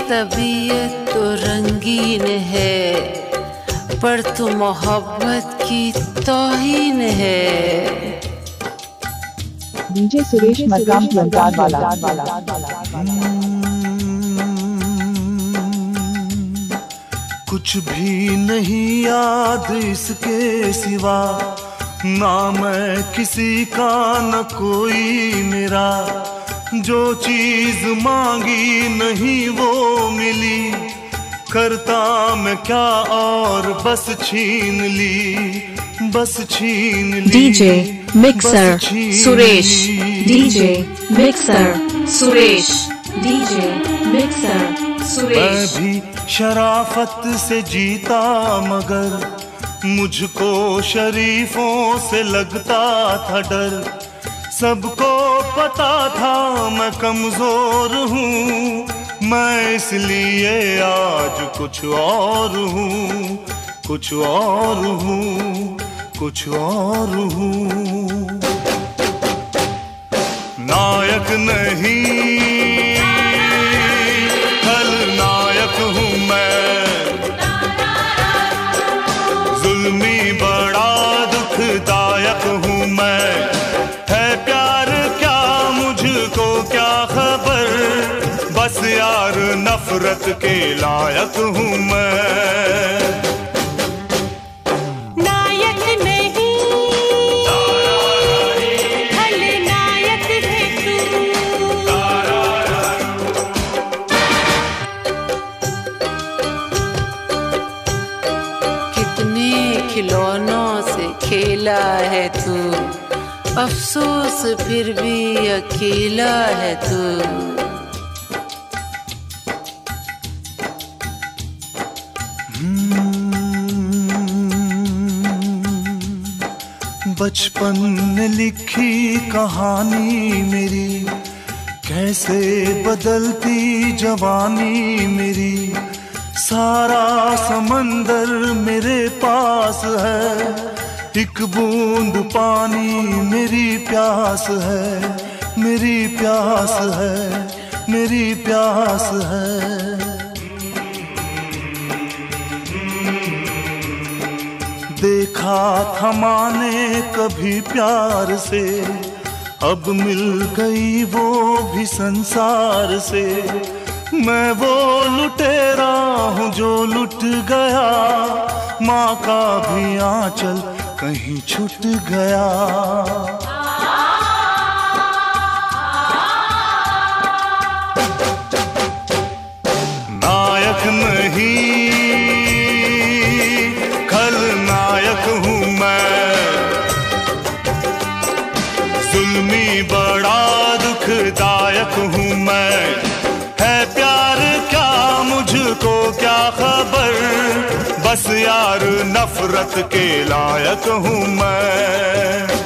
तबीयत तो रंगीन है, पर तू मोहब्बत की तौहीन है। डीजे सुरेश मकाम वाला। कुछ भी नहीं याद इसके सिवा, ना मैं किसी का न कोई मेरा। जो चीज मांगी नहीं वो मिली, करता मैं क्या और बस छीन ली, बस छीन ली। DJ mixer Suresh, DJ mixer Suresh, DJ mixer Suresh. मैं भी शराफत से जीता मगर मुझको शरीफों से लगता था डर। सबको पता था मैं कमजोर हूँ, मैं इसलिए आज कुछ और हूँ, कुछ और हूँ, कुछ और हूँ। नायक नहीं खलनायक हूँ मैं, जुल्मी बड़ा दुखदायक हूँ मैं। है प्यार क्या मुझको क्या खबर, बस यार नफरत के लायक हूँ मैं। नायक नहीं खलनायक है तू। कितने खिलौनों से खेला है तू, अफसोस फिर भी अकेला है तू। बचपन में लिखी कहानी मेरी, कैसे बदलती जवानी मेरी। सारा समंदर मेरे पास है, एक बूंद पानी मेरी प्यास है, मेरी प्यास है, मेरी प्यास है। देखा था माने कभी प्यार से, अब मिल गई वो भी संसार से। मैं वो लुटेरा हूँ जो लुट गया, माँ का भी आंचल कहीं छूट गया। नायक नहीं खलनायक हूँ मैं, जुल्मी बड़ा दुखदायक हूँ मैं। है प्यार क्या मुझको क्या खबर, बस यार नफरत के लायक हूँ मैं।